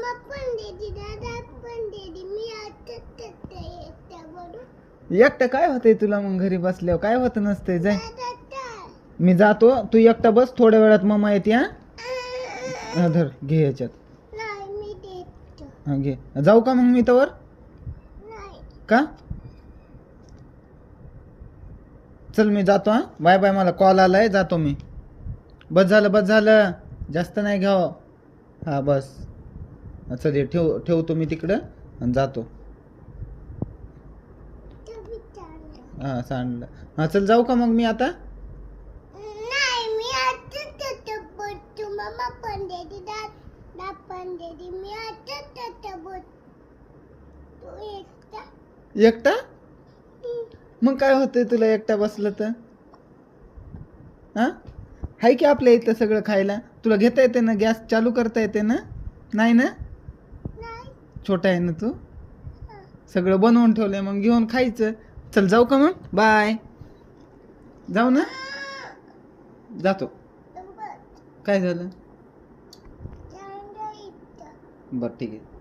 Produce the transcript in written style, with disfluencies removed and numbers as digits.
Mamma पण देते, दादा पण देते. मी आता एकटा बरोबर. एकटं काय होतंय तुला मग घरी बसल्यावर? काय होत नसतंय. जाय, दादा तर. मी जातो. तू एकटा बस, थोड्या वेळात मम्मा येते. हा धर, घे याच्यात. नाही मी देतो. हा घे. जाऊ का मग मी तवर? नाही. का? चल मी जातो. हा बाय बाय, मला कॉल आलाय, जातो मी. बस झालं, बस झालं, जास्त नाही घ्यावं. हा बस. चल ये, ठेवतो मी तिकडं आणि जातो. तुम्ही चालला. हा सांडलं. हा चल, जाऊ का मग मी आता? नाही मी आता तत बोलतो. मम्मा पण देते, दादा पण देते. मी आता तत बोलतो. तू एकटा. एकटा? मग काय होतंय तुला एकटा बसलं तर? हा, हाय की आपल्या इथं सगळं खायला. तुला घेता येते ना, गॅस चालू करता येते ना? नाही ना? नाही. छोटा आहे ना तू? सगळं बनवून ठेवलंय, मग घेऊन खायचं. चल जाऊ का मग? बाय. जाऊ ना? जातो. काय झालं? बरं ठीक आहे.